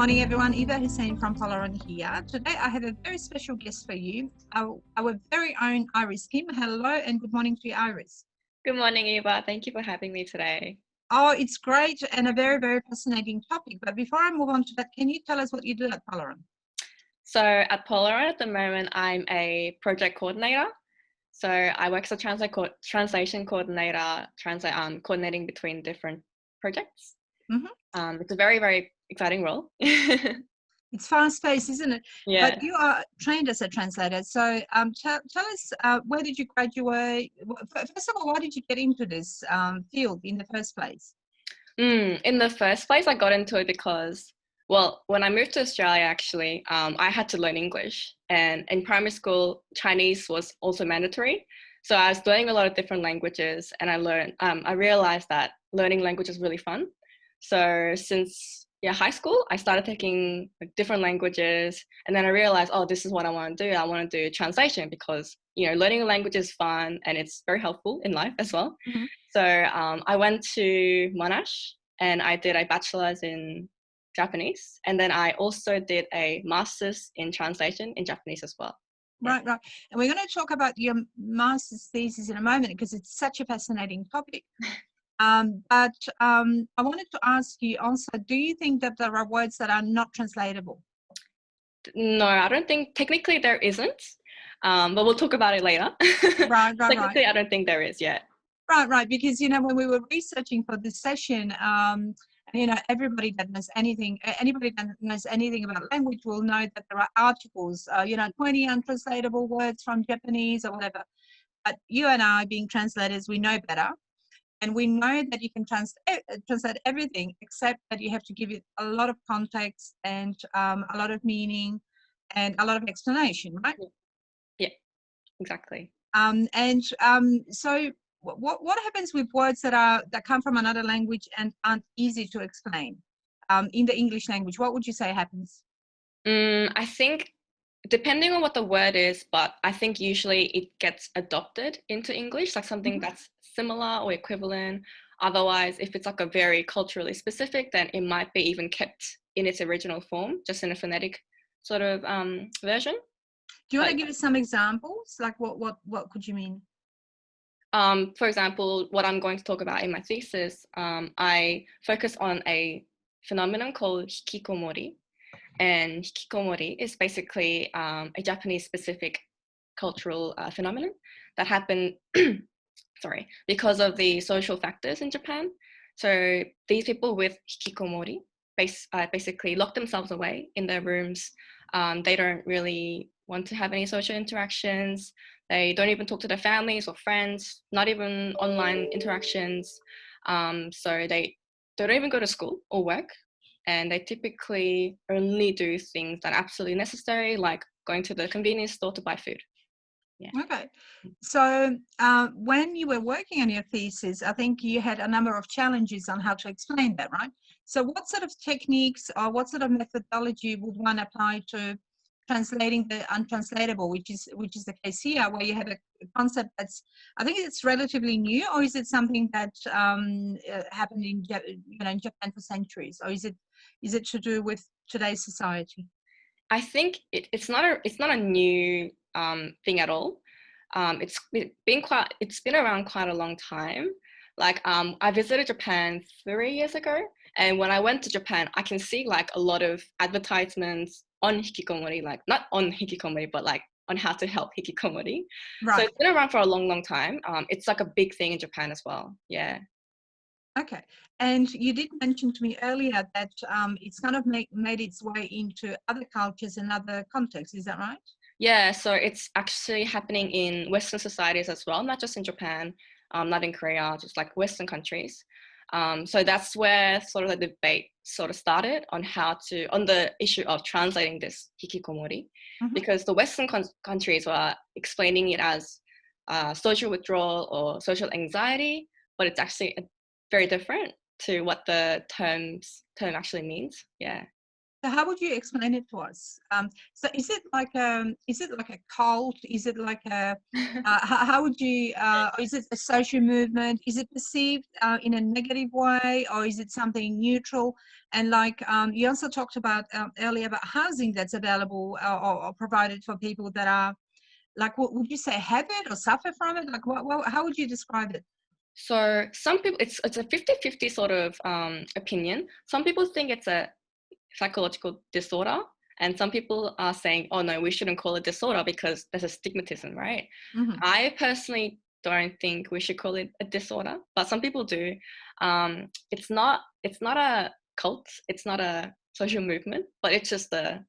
morning, everyone. Eva Hussein from Polaron here. Today, I have a very special guest for you, our very own Iris Kim. Hello and good morning to you, Iris. Good morning, Eva. Thank you for having me today. Oh, it's great and a very, very fascinating topic. But before I move on to that, can you tell us what you do at Polaron? So at Polaron at the moment, I'm a project coordinator. So I work as a translation coordinator, coordinating between different projects. Mm-hmm. It's a very, very exciting role. It's fast-paced, isn't it? Yeah. But you are trained as a translator. So tell us, where did you graduate? First of all, why did you get into this field in the first place? In the first place, I got into it because, well, when I moved to Australia, actually, I had to learn English. And in primary school, Chinese was also mandatory. So I was learning a lot of different languages, and I realized that learning language is really fun. So since high school, I started taking different languages, and then I realized, oh, this is what I want to do. I want to do translation because, learning a language is fun and it's very helpful in life as well. Mm-hmm. So I went to Monash and I did a bachelor's in Japanese, and then I also did a master's in translation in Japanese as well. Right. And we're going to talk about your master's thesis in a moment because it's such a fascinating topic. But I wanted to ask you also, do you think that there are words that are not translatable? No, I don't think, technically there isn't, but we'll talk about it later. Right. Technically, I don't think there is yet. Right, because, when we were researching for this session, anybody that knows anything about language will know that there are articles, 20 untranslatable words from Japanese or whatever. But you and I, being translators, we know better. And we know that you can translate everything, except that you have to give it a lot of context and a lot of meaning and a lot of explanation, right? Yeah, exactly. So what happens with words that come from another language and aren't easy to explain in the English language? What would you say happens? I think depending on what the word is, but I think usually it gets adopted into English, like something that's similar or equivalent. Otherwise, if it's like a very culturally specific, then it might be even kept in its original form, just in a phonetic sort of version. Do you want to give us some examples? Like what could you mean? For example, what I'm going to talk about in my thesis, I focus on a phenomenon called hikikomori. And hikikomori is basically a Japanese-specific cultural phenomenon that happened, because of the social factors in Japan. So these people with hikikomori basically lock themselves away in their rooms. They don't really want to have any social interactions. They don't even talk to their families or friends, not even online interactions. So they don't even go to school or work. And they typically only do things that are absolutely necessary, like going to the convenience store to buy food. Yeah. Okay. So when you were working on your thesis, I think you had a number of challenges on how to explain that, right? So what sort of techniques or what sort of methodology would one apply to translating the untranslatable, which is the case here, where you have a concept I think it's relatively new, or is it something that happened in Japan for centuries, or is it to do with today's society? I think it's not a new thing at all. It's been around quite a long time. Like I visited Japan 3 years ago, and when I went to Japan, I can see like a lot of advertisements on hikikomori, like not on hikikomori, but like on how to help hikikomori. Right. So it's been around for a long, long time. It's like a big thing in Japan as well. Yeah. Okay. And you did mention to me earlier that it's kind of made its way into other cultures and other contexts. Is that right? Yeah, so it's actually happening in Western societies as well, not just in Japan, not in Korea, just like Western countries. So that's where sort of the debate sort of started on the issue of translating this hikikomori, because the Western countries were explaining it as social withdrawal or social anxiety, but it's actually very different to what the term actually means. Yeah. So how would you explain it to us? So is it like a cult? Is it like a how would you? Is it a social movement? Is it perceived in a negative way, or is it something neutral? And like you also talked about earlier about housing that's available or provided for people that are like, what would you say, have it or suffer from it? Like, how would you describe it? So some people, it's a 50-50 sort of opinion. Some people think it's a psychological disorder, and some people are saying, oh no, we shouldn't call it disorder because there's a stigmatism, right? Mm-hmm. I personally don't think we should call it a disorder, but some people do. It's not a cult, it's not a social movement, but it's just a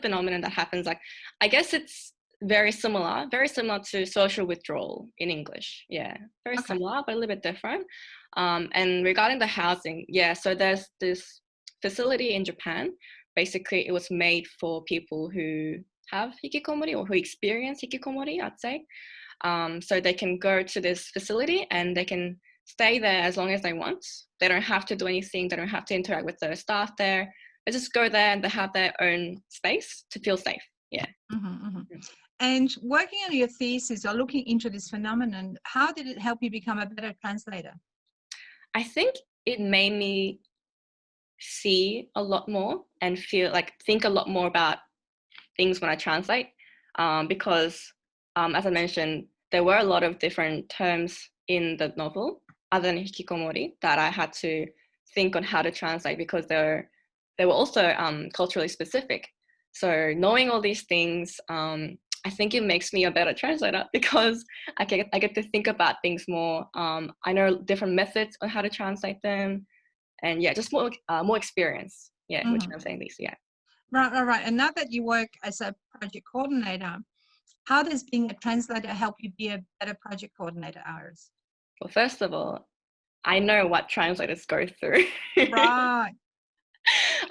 phenomenon that happens. Like, I guess it's very similar to social withdrawal in English. Yeah, very Okay. similar, but a little bit different. And regarding the housing, yeah, so there's this facility in Japan. Basically, it was made for people who have hikikomori or who experience hikikomori, I'd say. So they can go to this facility and they can stay there as long as they want. They don't have to do anything. They don't have to interact with the staff there. They just go there and they have their own space to feel safe. Yeah. Mm-hmm, mm-hmm. And working on your thesis or looking into this phenomenon, how did it help you become a better translator? I think it made me see a lot more and think a lot more about things when I translate, because as I mentioned, there were a lot of different terms in the novel other than hikikomori that I had to think on how to translate because they were also culturally specific. So knowing all these things, I think it makes me a better translator because I get to think about things more. I know different methods on how to translate them, and yeah, just more experience. Yeah, with translating these. Yeah. Right. And now that you work as a project coordinator, how does being a translator help you be a better project coordinator, Iris? Well, first of all, I know what translators go through. Right.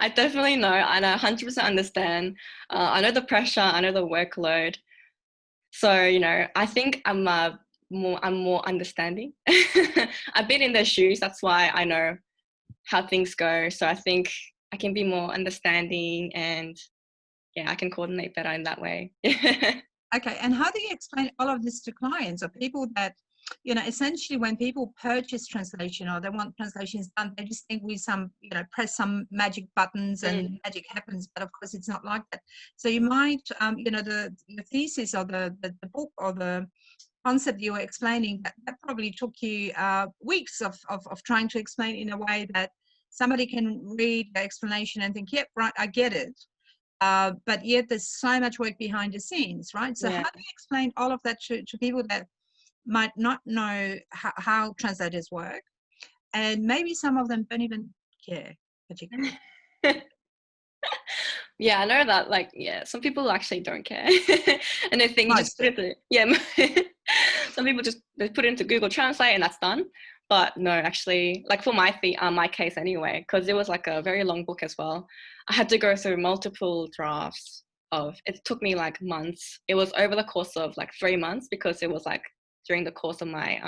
I definitely know, and I 100% understand. I know the pressure, I know the workload. So, I think I'm more understanding. I've been in their shoes, that's why I know how things go. So I think I can be more understanding and yeah, I can coordinate better in that way. Okay. And how do you explain all of this to clients or people that, essentially when people purchase translation or they want translations done, they just think we press some magic buttons and magic happens, but of course it's not like that. So you might, the thesis or the book or the concept you were explaining, that probably took you weeks of trying to explain in a way that somebody can read the explanation and think, yep, right, I get it. But yet there's so much work behind the scenes, right? So how do you explain all of that to people that might not know how translators work? And maybe some of them don't even care particularly. Yeah, I know that, some people actually don't care. And they think some people they put it into Google Translate and that's done. But no, actually, like for my case anyway, because it was like a very long book as well. I had to go through multiple drafts it took me like months. It was over the course of like 3 months because it was like during the course of my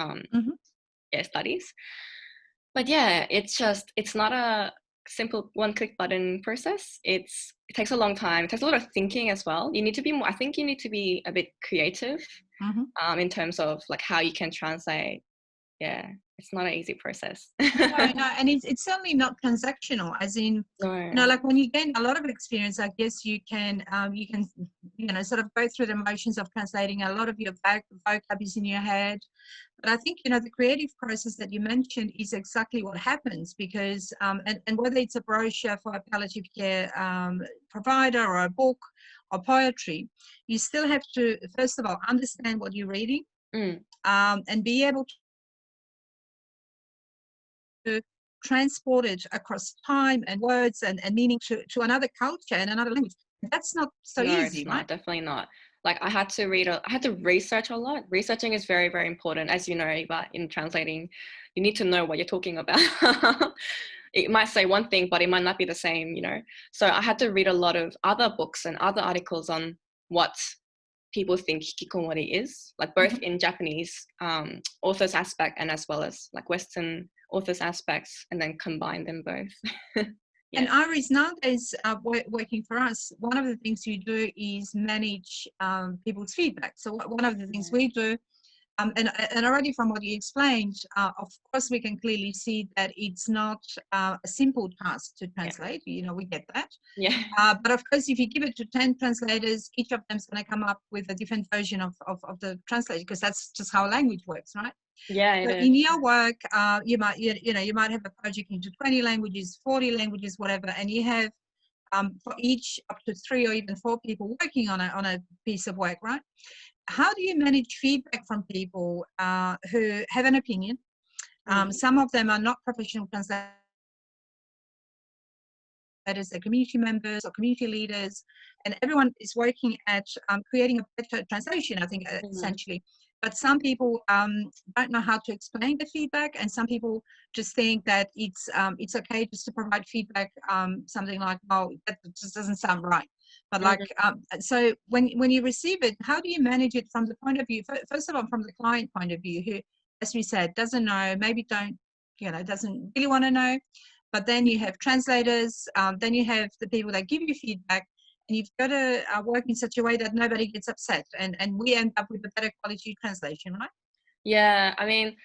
studies. But yeah, it's not a simple one click button process. It takes a long time. It takes a lot of thinking as well. You need to be more, I think you need to be a bit creative in terms of like how you can translate. Yeah, it's not an easy process. No, and it's certainly not transactional, as in, like when you gain a lot of experience, I guess you can sort of go through the motions of translating. A lot of your vocab is in your head. But I think, the creative process that you mentioned is exactly what happens because, and whether it's a brochure for a palliative care provider or a book or poetry, you still have to, first of all, understand what you're reading and be able to transport it across time and words and meaning to another culture and another language. That's not so easy, it's right? not, definitely not. Like I had to research a lot. Researching is very, very important. As you know, Eva, in translating, you need to know what you're talking about. It might say one thing, but it might not be the same, So I had to read a lot of other books and other articles on what people think hikikomori is, like both in Japanese authors aspect and as well as like Western authors aspects, and then combine them both. And Iris, nowadays, working for us, one of the things you do is manage people's feedback. So one of the things we do, and already from what you explained, of course, we can clearly see that it's not a simple task to translate. You know, we get that. But of course, if you give it to 10 translators, each of them is going to come up with a different version of the translation, because that's just how language works, right? Yeah, so in your work, you might have a project into 20 languages, 40 languages, whatever, and you have for each up to 3 or even 4 people working on a piece of work, right? How do you manage feedback from people who have an opinion? Some of them are not professional translators, they're community members or community leaders, and everyone is working at creating a better translation, I think, essentially. But some people don't know how to explain the feedback, and some people just think that it's okay just to provide feedback, something like, oh, that just doesn't sound right. But like, so when you receive it, how do you manage it from the point of view, first of all, from the client point of view, who, as we said, doesn't know, maybe doesn't really want to know. But then you have translators, then you have the people that give you feedback, and you've got to work in such a way that nobody gets upset, and we end up with a better quality translation, right? Yeah, I mean,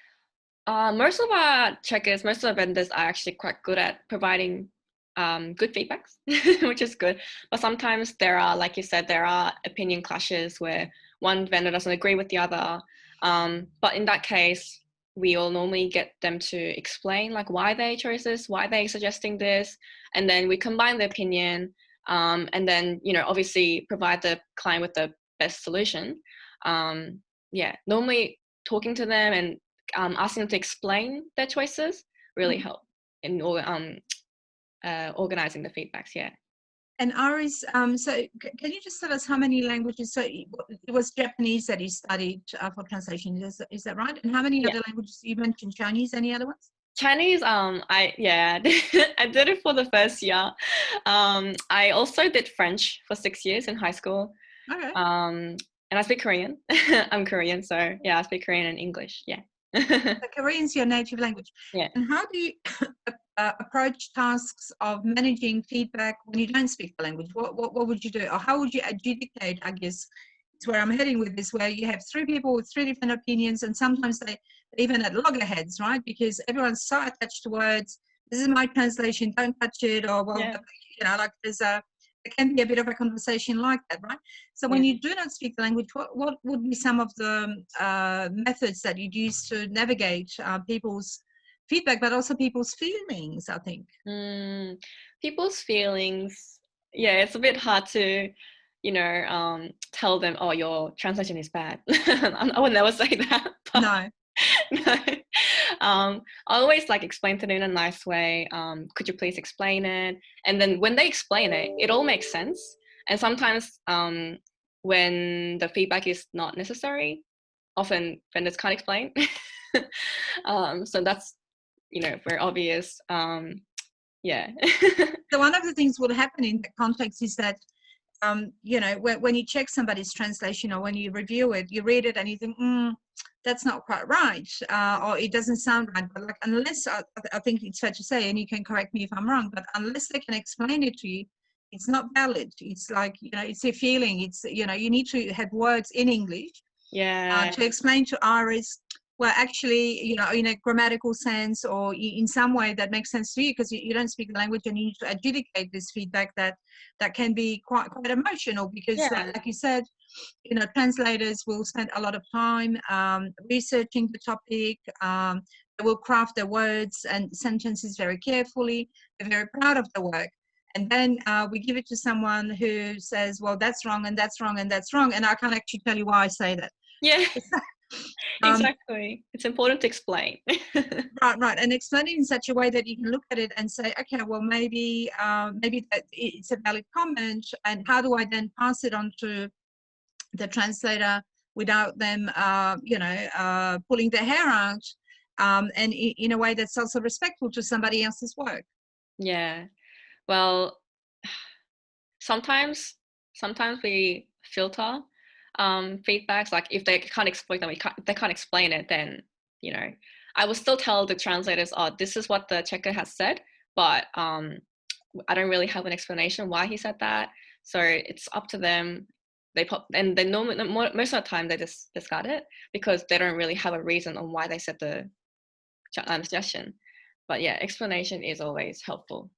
most of our checkers, most of our vendors are actually quite good at providing good feedbacks, which is good. But sometimes there are, like you said, there are opinion clashes where one vendor doesn't agree with the other. But in that case, we all normally get them to explain like why they chose this, why they're suggesting this, and then we combine the opinion, and then, you know, obviously provide the client with the best solution. Normally talking to them and asking them to explain their choices really help in organizing the feedbacks. And Aris, so can you just tell us how many languages? So it was Japanese that you studied for translation, is that right? And how many other languages? You mentioned Chinese. Any other ones? Chinese, I did it for the first year. I also did French for 6 years in high school. Okay. And I speak Korean. I'm Korean, so yeah, I speak Korean and English. Yeah. So Korean's your native language. Yeah. And how do you approach tasks of managing feedback when you don't speak the language? What would you do, or how would you adjudicate? I guess it's where I'm heading with this, where you have 3 people with 3 different opinions, and sometimes they even at loggerheads, right? Because everyone's so attached to words. This is my translation. Don't touch it, or well, you know, like there can be a bit of a conversation like that, right? So when you do not speak the language, what would be some of the methods that you'd use to navigate people's feedback, but also people's feelings, I think? People's feelings, it's a bit hard to, you know, tell them, oh, your translation is bad. I would never say that. No. No. I always like explain to them in a nice way. Could you please explain it? And then when they explain it, it all makes sense. And sometimes when the feedback is not necessary, often vendors can't explain. So that's, you know, very obvious. So one of the things will happen in that context is that you know, when you check somebody's translation, or when you review it, you read it and you think, that's not quite right, or it doesn't sound right. But like, unless I think it's fair to say, and you can correct me if I'm wrong, but unless they can explain it to you, it's not valid. It's like, you know, it's a feeling. It's, you know, you need to have words in English to explain to Iris, well, actually, you know, in a grammatical sense, or in some way that makes sense to you, because you don't speak the language, and you need to adjudicate this feedback that can be quite emotional, because like you said, you know, translators will spend a lot of time researching the topic. They will craft their words and sentences very carefully. They're very proud of the work. And then we give it to someone who says, well, that's wrong, and that's wrong, and that's wrong. And I can't actually tell you why I say that. Yeah. Exactly. It's important to explain. Right. And explain it in such a way that you can look at it and say, okay, well, maybe that it's a valid comment, and how do I then pass it on to the translator without them, you know, pulling their hair out, and in a way that's also respectful to somebody else's work. Yeah. Well, sometimes we filter feedbacks. Like if they can't explain them, they can't explain it, then, you know, I will still tell the translators, oh, this is what the checker has said, but I don't really have an explanation why he said that. So it's up to them. And they normally, most of the time they just discard it because they don't really have a reason on why they said the suggestion. But yeah, explanation is always helpful.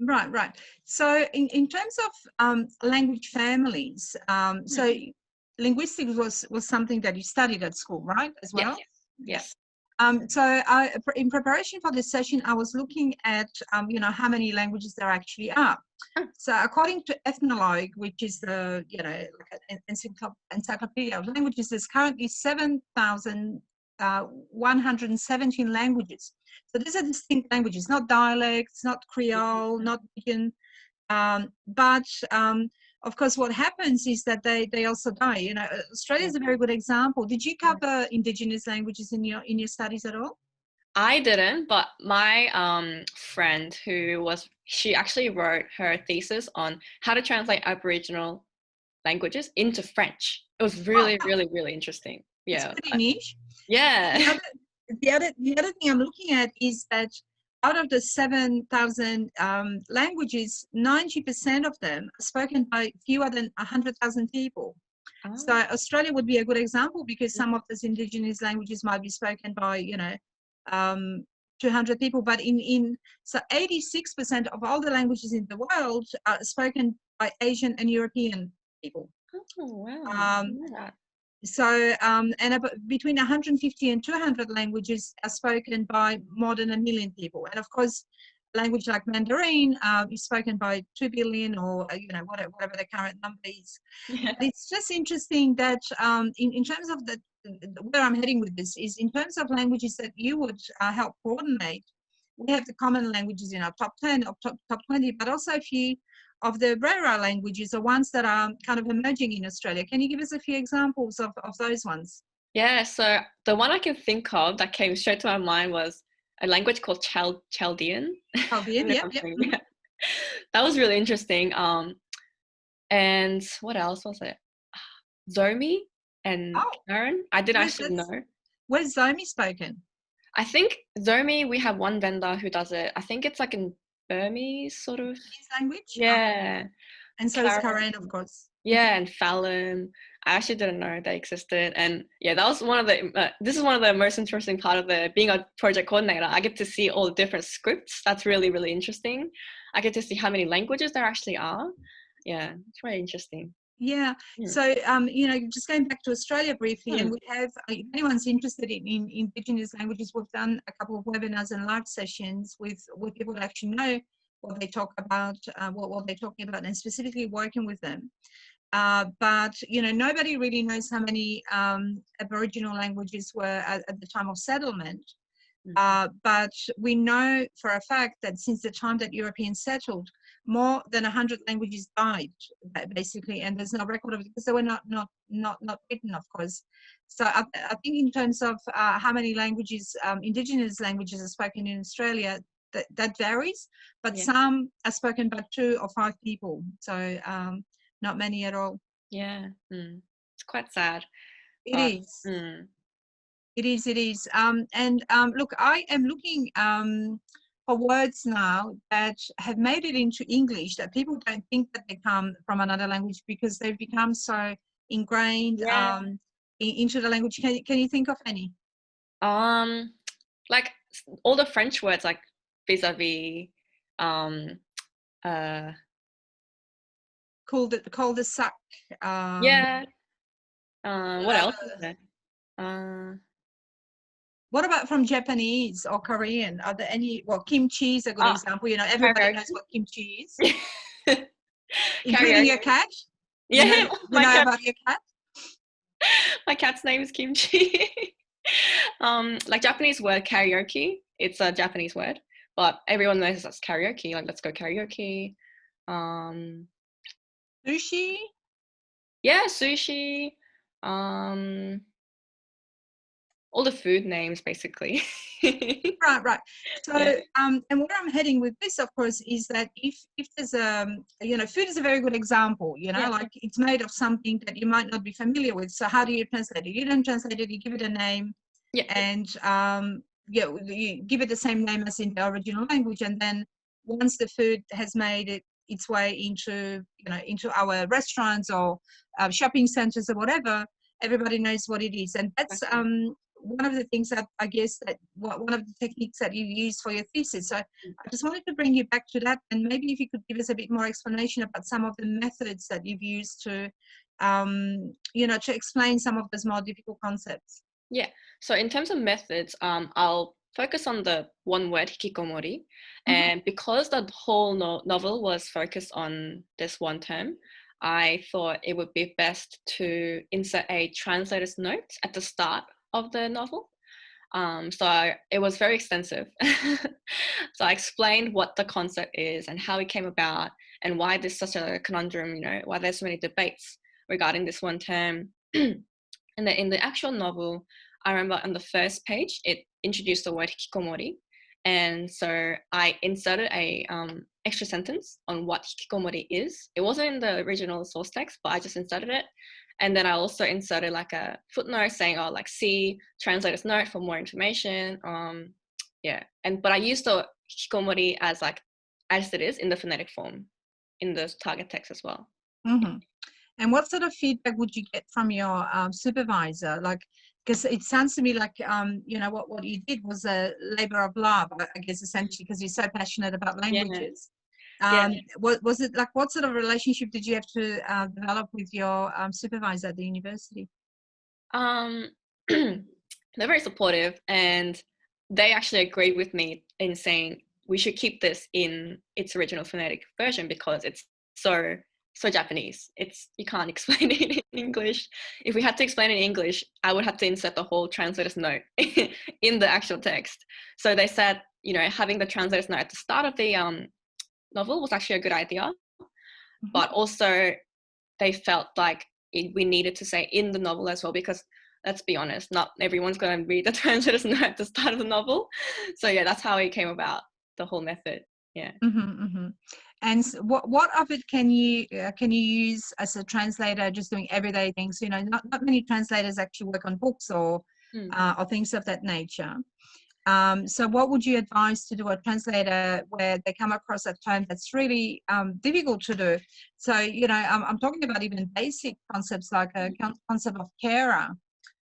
Right, right. So in terms of language families, so linguistics was something that you studied at school, right, as well? Yes. So in preparation for this session, I was looking at, how many languages there actually are. So according to Ethnologue, which is the, like an encyclopedia of languages, there's currently 7,117 languages. So these are distinct languages, not dialects, not Creole, not Pidgin, but of course, what happens is that they also die. Australia is a very good example. Did you cover Indigenous languages in your studies at all? I didn't, but my friend she actually wrote her thesis on how to translate Aboriginal languages into French. It was really, really, really interesting. Yeah. It's pretty niche. Yeah. The other thing I'm looking at is that out of the 7,000 languages, 90% of them are spoken by fewer than 100,000 people. Oh. So Australia would be a good example because some of those Indigenous languages might be spoken by, 200 people, but so 86% of all the languages in the world are spoken by Asian and European people. Oh, wow. So, and between 150 and 200 languages are spoken by more than 1 million people. And of course, a language like Mandarin is spoken by 2 billion or, whatever the current number is. Yeah. But it's just interesting that in terms of where I'm heading with this is in terms of languages that you would help coordinate, we have the common languages in our top 10 or top 20, but also a few of the rare languages are ones that are kind of emerging in Australia. Can you give us a few examples of those ones? Yeah, so the one I can think of that came straight to my mind was a language called Chaldean. Chaldean, yeah. That was really interesting. And what else was it? Zomi and Polaron. I didn't actually know. Where's Zomi spoken? I think Zomi, we have one vendor who does it. I think it's like in Burmese sort of language. Yeah. And so is Karen, of course. Yeah, and Fallon. I actually didn't know they existed. And yeah, that was one of the, this is one of the most interesting part of being a project coordinator. I get to see all the different scripts. That's really, really interesting. I get to see how many languages there actually are. Yeah, it's very interesting. Yeah. So, just going back to Australia briefly, and we have, if anyone's interested in Indigenous languages, we've done a couple of webinars and live sessions with people that actually know what they talk about, what they're talking about, and specifically working with them. But, nobody really knows how many Aboriginal languages were at the time of settlement. But we know for a fact that since the time that Europeans settled, more than 100 languages died, basically, and there's no record of it because they were not written, of course. So I think in terms of how many languages, Indigenous languages are spoken in Australia, that varies, but some are spoken by 2 or 5 people, so not many at all. Yeah, it's quite sad. It is. It is. Look, I am looking for words now that have made it into English that people don't think that they come from another language because they've become so ingrained into the language. Can you think of any? Like all the French words, like vis-a-vis, cul-de-sac. What else is there? What about from Japanese or Korean? Are there any? Well, kimchi is a good example. Everybody knows what kimchi is. Including your cat? Yeah. You know about your cat? My cat's name is Kimchi. Like Japanese word karaoke, it's a Japanese word, but everyone knows that's karaoke. Like, let's go karaoke. Sushi? Yeah, sushi. All the food names, basically. Right. So, and where I'm heading with this, of course, is that if there's food is a very good example. Like it's made of something that you might not be familiar with. So how do you translate it? You don't translate it. You give it a name, and you give it the same name as in the original language, and then once the food has made its way into, into our restaurants or shopping centers or whatever, everybody knows what it is. And that's one of the things that I guess that one of the techniques that you use for your thesis. So I just wanted to bring you back to that, and maybe if you could give us a bit more explanation about some of the methods that you've used to, to explain some of those more difficult concepts. Yeah. So in terms of methods, I'll focus on the one word hikikomori, and because the whole novel was focused on this one term, I thought it would be best to insert a translator's note at the start of the novel. So it was very extensive. So I explained what the concept is and how it came about and why there's such a conundrum, why there's so many debates regarding this one term. And then in the actual novel, I remember on the first page, it introduced the word hikikomori. And so I inserted a extra sentence on what hikikomori is. It wasn't in the original source text, but I just inserted it. And then I also inserted like a footnote saying, see translator's note for more information. But I used the hikikomori as it is in the phonetic form in the target text as well. Mm-hmm. And what sort of feedback would you get from your supervisor? Because it sounds to me like, what you did was a labor of love, I guess, essentially, because you're so passionate about languages. Was it what sort of relationship did you have to develop with your supervisor at the university? They're very supportive, and they actually agreed with me in saying we should keep this in its original phonetic version because it's so Japanese. You can't explain it in English. If we had to explain it in English, I would have to insert the whole translator's note in the actual text. So they said, having the translator's note at the start of the novel was actually a good idea. But also they felt like we needed to say in the novel as well, because let's be honest, not everyone's going to read the translator's note at the start of the novel. So yeah, that's how it came about, the whole method. Yeah. And what of it can you use as a translator, just doing everyday things? Not many translators actually work on books or things of that nature. So what would you advise to do a translator where they come across a term that's really difficult to do? So, I'm talking about even basic concepts like a concept of carer,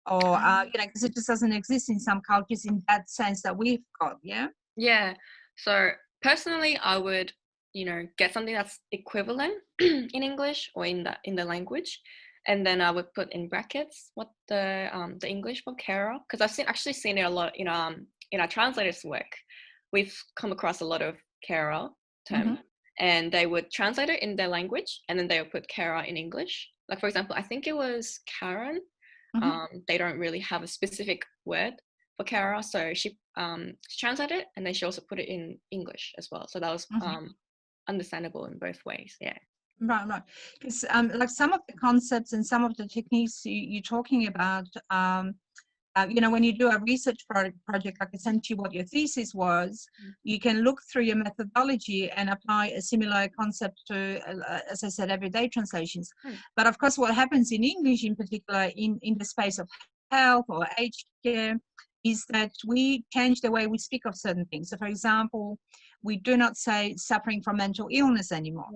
or, because it just doesn't exist in some cultures in that sense that we've got, yeah? Yeah. So personally, I would, get something that's equivalent in English or in the language. And then I would put in brackets what the English for carer, because I've actually seen it a lot in our translators' work. We've come across a lot of carer term, and they would translate it in their language, and then they would put carer in English. Like, for example, I think it was Karen. They don't really have a specific word for carer, so she translated it, and then she also put it in English as well. So that was understandable in both ways. Yeah. Right. Because like some of the concepts and some of the techniques you're talking about, when you do a research project, like essentially what your thesis was, you can look through your methodology and apply a similar concept to, as I said, everyday translations. But of course, what happens in English in particular, in the space of health or aged care, is that we change the way we speak of certain things. So for example, we do not say suffering from mental illness anymore.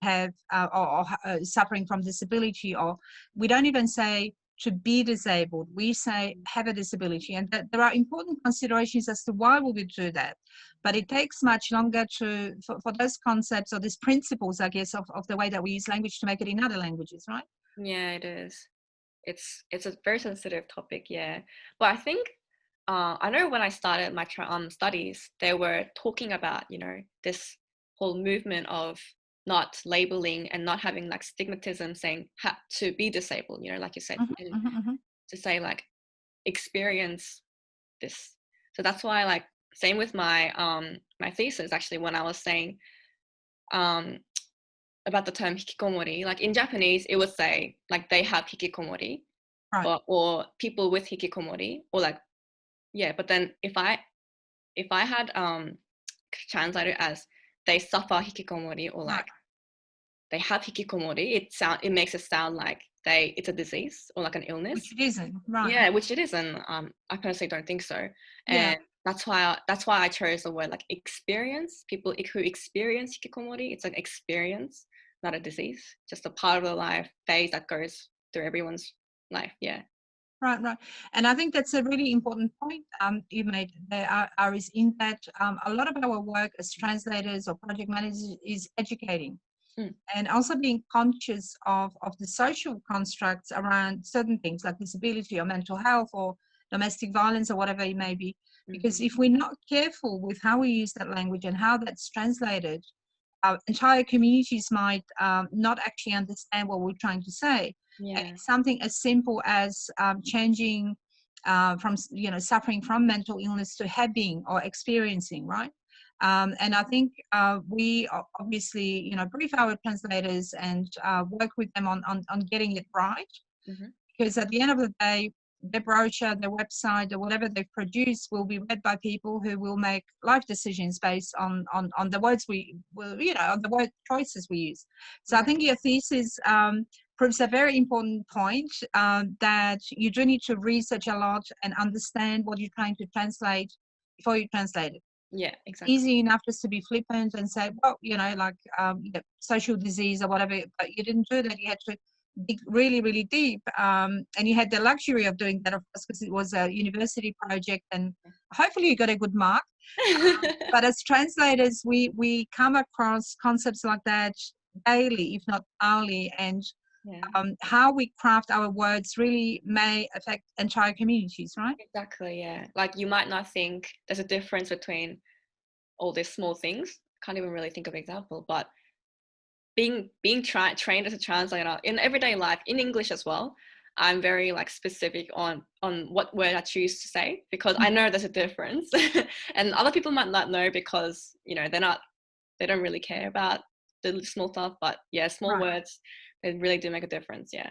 Have or suffering from disability, or we don't even say to be disabled, we say have a disability. And there are important considerations as to why we would do that, but it takes much longer for those concepts or these principles, I guess, of the way that we use language to make it in other languages, right? Yeah, it is. It's a very sensitive topic, yeah. But I think I know when I started my studies, they were talking about, this whole movement of not labeling and not having like stigmatism, saying to be disabled, like you said, to say like experience this. So that's why, like, same with my my thesis, actually, when I was saying about the term hikikomori, like in Japanese it would say like they have hikikomori, right, or people with hikikomori, or like, yeah, but then if I had translated as they suffer hikikomori, or like they have hikikomori, it makes it sound like it's a disease or like an illness, which it isn't, right? Yeah, which it isn't. I personally don't think so. And that's why I chose the word like experience. People who experience hikikomori, it's an experience, not a disease, just a part of the life phase that goes through everyone's life. Yeah. Right, right. And I think that's a really important point you made there, Iris, in that a lot of our work as translators or project managers is educating and also being conscious of the social constructs around certain things like disability or mental health or domestic violence or whatever it may be. Because if we're not careful with how we use that language and how that's translated, entire communities might not actually understand what we're trying to say. Yeah. And something as simple as changing from, suffering from mental illness to having or experiencing, right? And I think we obviously, brief our translators and work with them on getting it right. Because at the end of the day, their brochure, their website, or whatever they produce will be read by people who will make life decisions based on the words on the word choices we use. So I think your thesis proves a very important point that you do need to research a lot and understand what you're trying to translate before you translate it. Yeah, exactly. Easy enough just to be flippant and say, well, social disease or whatever, but you didn't do that. You had to dig really, really deep. And you had the luxury of doing that, of course, because it was a university project and hopefully you got a good mark. But as translators, we come across concepts like that daily, if not hourly, and how we craft our words really may affect entire communities, right? Exactly, yeah. Like you might not think there's a difference between all these small things. Can't even really think of an example, but being trained as a translator in everyday life, in English as well, I'm very like specific on what word I choose to say because I know there's a difference. And other people might not know because, they don't really care about the small stuff, but yeah, small words, they really do make a difference, yeah.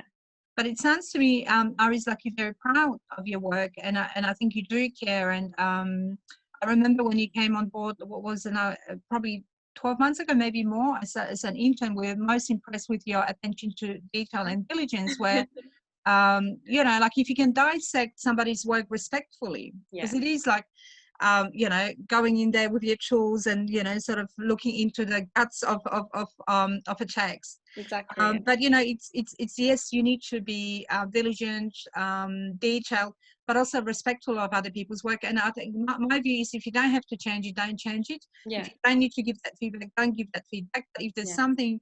But it sounds to me, Aris, like you're very proud of your work, and I think you do care. And I remember when you came on board, what was it now, probably 12 months ago, maybe more, as an intern, we were most impressed with your attention to detail and diligence, where, like if you can dissect somebody's work respectfully, because it is like, going in there with your tools and, sort of looking into the guts of a text. Exactly. But, it's yes, you need to be diligent, detailed, but also respectful of other people's work. And I think my view is if you don't have to change it, don't change it. Yeah. If you don't need to give that feedback, don't give that feedback. But if there's something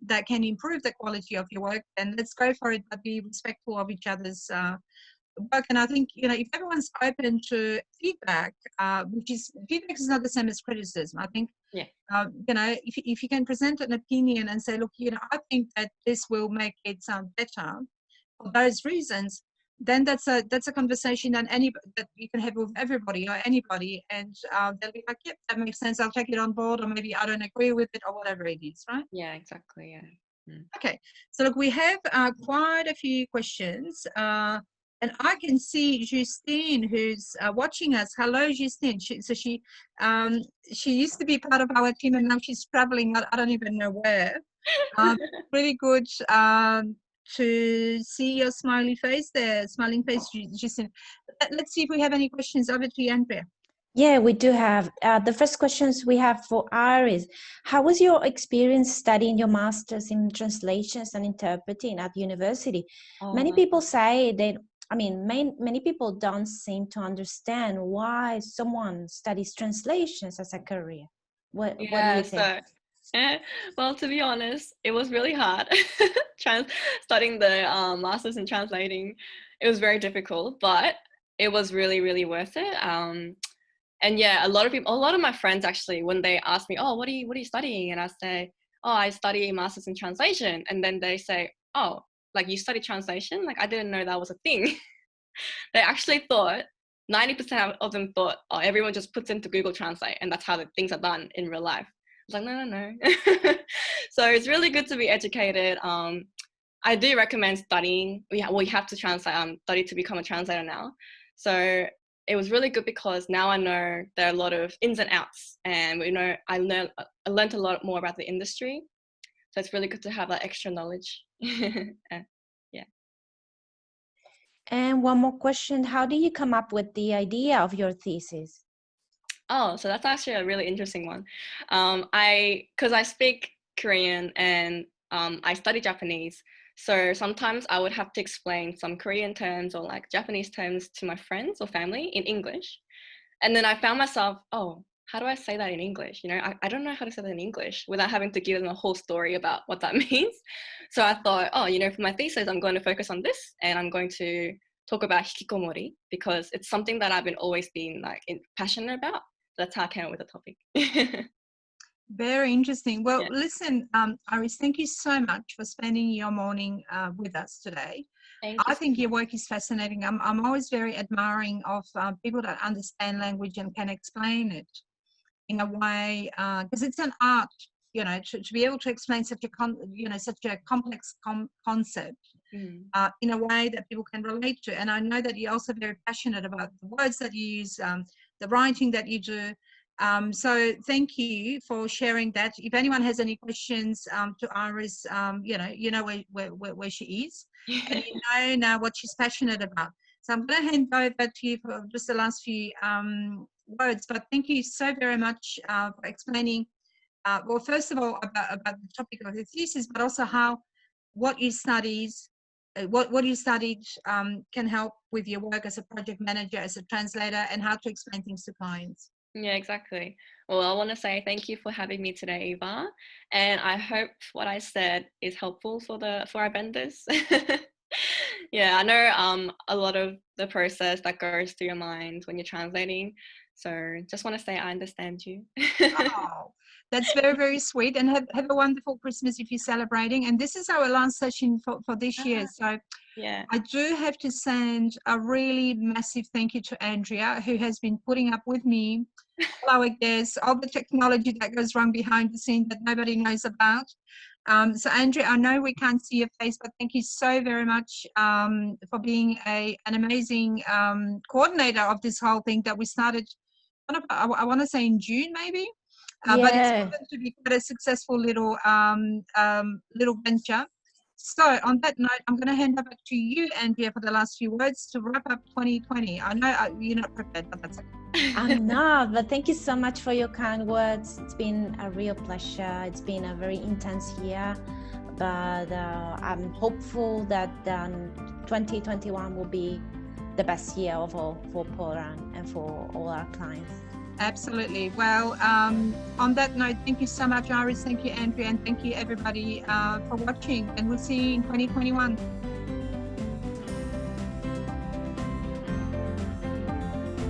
that can improve the quality of your work, then let's go for it, but be respectful of each other's work. And I think, if everyone's open to feedback, feedback is not the same as criticism. I think, if you can present an opinion and say, look, I think that this will make it sound better for those reasons, then that's a conversation that you can have with everybody or anybody, and they'll be like, yep, that makes sense, I'll take it on board, or maybe I don't agree with it, or whatever it is, right? Yeah, exactly, yeah. Okay, so look, we have quite a few questions. And I can see Justine, who's watching us. Hello, Justine. She used to be part of our team, and now she's traveling. I don't even know where. Really good to see your smiley face there, smiling face, Justine. Let's see if we have any questions. Over to you, Andrea. Yeah, we do have. The first questions we have for Iris. How was your experience studying your master's in translations and interpreting at university? Many people say that, many people don't seem to understand why someone studies translations as a career. What do you think? Well, to be honest, it was really hard. Studying the master's in translating, it was very difficult, but it was really, really worth it. And yeah, a lot of my friends actually, when they ask me, oh, what are you studying? And I say, oh, I study a master's in translation. And then they say, oh, like you study translation? Like I didn't know that was a thing. They actually thought, 90% of them thought, oh, everyone just puts into Google Translate and that's how the things are done in real life. I was like, no. So it's really good to be educated. I do recommend studying. We have to study to become a translator now. So it was really good because now I know there are a lot of ins and outs, and I learned a lot more about the industry. So it's really good to have that extra knowledge. Yeah. And one more question: how do you come up with the idea of your thesis? Oh, so that's actually a really interesting one. Because I speak Korean and I study Japanese, so sometimes I would have to explain some Korean terms or like Japanese terms to my friends or family in English. And then I found myself, oh, how do I say that in English? You know, I don't know how to say that in English without having to give them a whole story about what that means. So I thought, oh, you know, for my thesis, I'm going to focus on this and I'm going to talk about hikikomori because it's something that I've always been like passionate about. That's how I came up with the topic. Very interesting. Well, Yeah. listen, Iris, thank you so much for spending your morning with us today. Thank I you. think your work is fascinating. I'm always very admiring of people that understand language and can explain it in a way, because it's an art, you know, to be able to explain such a such a complex concept in a way that people can relate to. And I know that you're also very passionate about the words that you use, the writing that you do. So thank you for sharing that. If anyone has any questions to Iris, you know where she is, and you know now what she's passionate about. So I'm going to hand over to you for just the last few words. But thank you so very much for explaining. Well, first of all, about the topic of the thesis, but also how what you studied can help with your work as a project manager, as a translator, and how to explain things to clients. Yeah, exactly. Well, I want to say thank you for having me today, Eva, and I hope what I said is helpful for our vendors. Yeah, I know a lot of the process that goes through your mind when you're translating. So just want to say I understand you. Oh, that's very, very sweet. And have a wonderful Christmas if you're celebrating. And this is our last session for this year. So Yeah. I do have to send a really massive thank you to Andrea, who has been putting up with me, all our guests, all the technology that goes wrong behind the scenes that nobody knows about. So Andrea, I know we can't see your face, but thank you so very much for being an amazing coordinator of this whole thing that we started, I want to say in June maybe. But it's proven to be quite a successful little venture. So on that note, I'm going to hand over to you, Andrea, for the last few words to wrap up 2020. I know you're not prepared, but that's okay. I'm not, but thank you so much for your kind words. It's been a real pleasure. It's been a very intense year, but I'm hopeful that 2021 will be the best year of all for Polaron and for all our clients. Absolutely. Well, on that note, thank you so much, Iris. Thank you, Andrea, and thank you, everybody, for watching. And we'll see you in 2021.